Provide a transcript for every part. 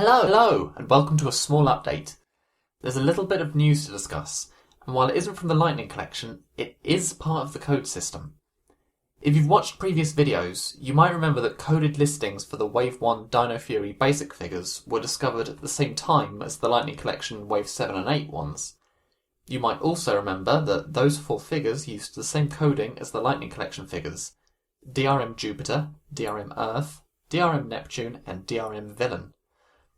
Hello, and welcome to a small update. There's a little bit of news to discuss, and while it isn't from the Lightning Collection, it is part of the code system. If you've watched previous videos, you might remember that coded listings for the Wave 1 Dino Fury basic figures were discovered at the same time as the Lightning Collection Wave 7 and 8 ones. You might also remember that those 4 figures used the same coding as the Lightning Collection figures: DRM Jupiter, DRM Earth, DRM Neptune, and DRM Villain,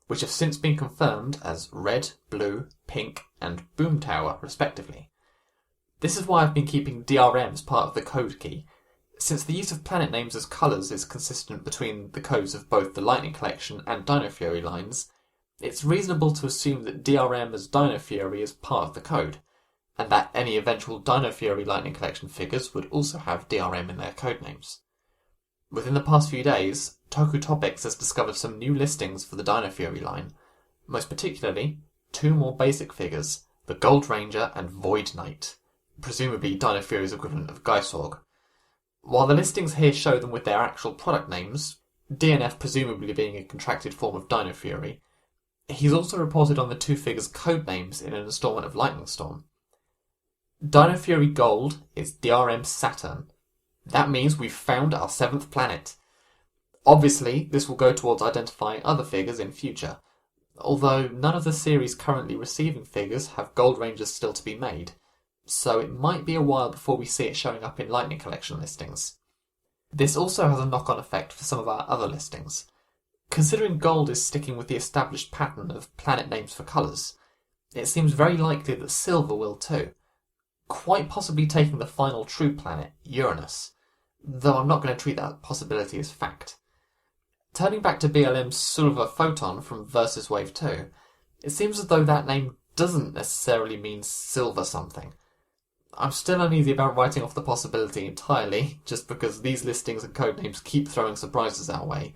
which have since been confirmed as Red, Blue, Pink, and Boom Tower, respectively. This is why I've been keeping DRM as part of the code key, since the use of planet names as colours is consistent between the codes of both the Lightning Collection and Dino Fury lines. It's reasonable to assume that DRM as Dino Fury is part of the code, and that any eventual Dino Fury Lightning Collection figures would also have DRM in their codenames. Within the past few days, Toku Topics has discovered some new listings for the Dino Fury line, most particularly 2 more basic figures, the Gold Ranger and Void Knight, presumably Dino Fury's equivalent of Gysorg. While the listings here show them with their actual product names, DNF presumably being a contracted form of Dino Fury, he's also reported on the 2 figures' code names in an installment of Lightning Storm. Dino Fury Gold is DRM Saturn. That means we've found our 7th planet. Obviously, this will go towards identifying other figures in future, although none of the series currently receiving figures have Gold Rangers still to be made, so it might be a while before we see it showing up in Lightning Collection listings. This also has a knock-on effect for some of our other listings. Considering Gold is sticking with the established pattern of planet names for colours, it seems very likely that Silver will too, quite possibly taking the final true planet, Uranus, though I'm not going to treat that possibility as fact. Turning back to BLM's Silver Photon from Versus Wave 2, it seems as though that name doesn't necessarily mean silver something. I'm still uneasy about writing off the possibility entirely, just because these listings and codenames keep throwing surprises our way,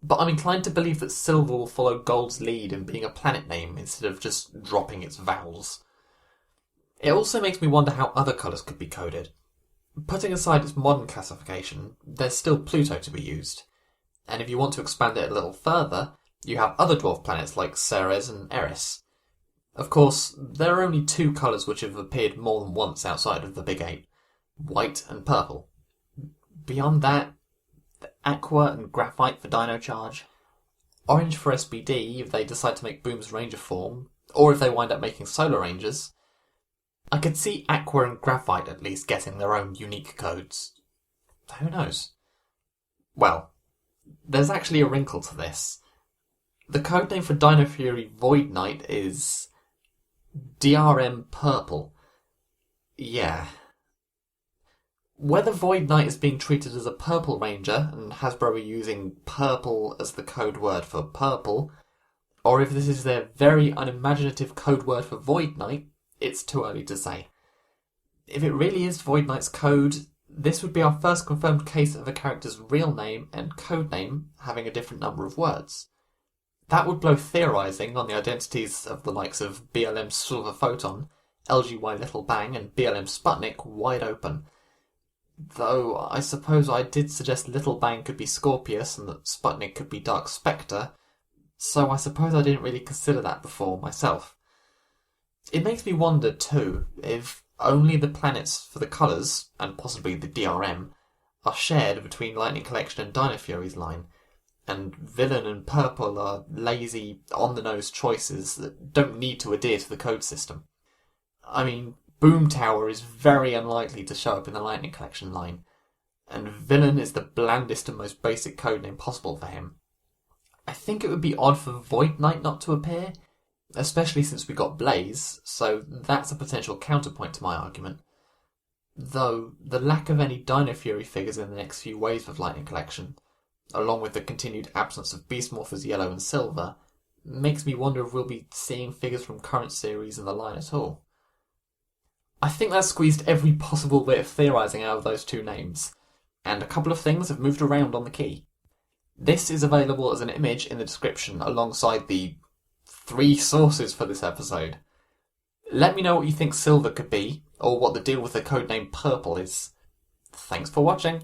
but I'm inclined to believe that Silver will follow Gold's lead in being a planet name instead of just dropping its vowels. It also makes me wonder how other colours could be coded. Putting aside its modern classification, there's still Pluto to be used. And if you want to expand it a little further, you have other dwarf planets like Ceres and Eris. Of course, there are only 2 colours which have appeared more than once outside of the Big 8, white and purple. Beyond that, aqua and graphite for Dino Charge, orange for SBD if they decide to make Boom's Ranger form, or if they wind up making Solar Rangers. I could see aqua and graphite at least getting their own unique codes. Who knows? Well, there's actually a wrinkle to this. The codename for Dino Fury Void Knight is DRM Purple. Yeah. Whether Void Knight is being treated as a Purple Ranger, and Hasbro are using purple as the code word for purple, or if this is their very unimaginative code word for Void Knight, it's too early to say. If it really is Void Knight's code, this would be our first confirmed case of a character's real name and code name having a different number of words. That would blow theorising on the identities of the likes of BLM Silver Photon, LGY Little Bang, and BLM Sputnik wide open. Though I suppose I did suggest Little Bang could be Scorpius and that Sputnik could be Dark Spectre, so I suppose I didn't really consider that before myself. It makes me wonder too if only the planets for the colours, and possibly the DRM, are shared between Lightning Collection and Dino Fury's line, and Villain and Purple are lazy, on-the-nose choices that don't need to adhere to the code system. I mean, Boom Tower is very unlikely to show up in the Lightning Collection line, and Villain is the blandest and most basic codename possible for him. I think it would be odd for Void Knight not to appear, especially since we got Blaze, so that's a potential counterpoint to my argument. Though, the lack of any Dino Fury figures in the next few waves of Lightning Collection, along with the continued absence of Beast Morphers Yellow and Silver, makes me wonder if we'll be seeing figures from current series in the line at all. I think that squeezed every possible bit of theorising out of those 2 names, and a couple of things have moved around on the key. This is available as an image in the description alongside the 3 sources for this episode. Let me know what you think Silver could be, or what the deal with the codename Purple is. Thanks for watching.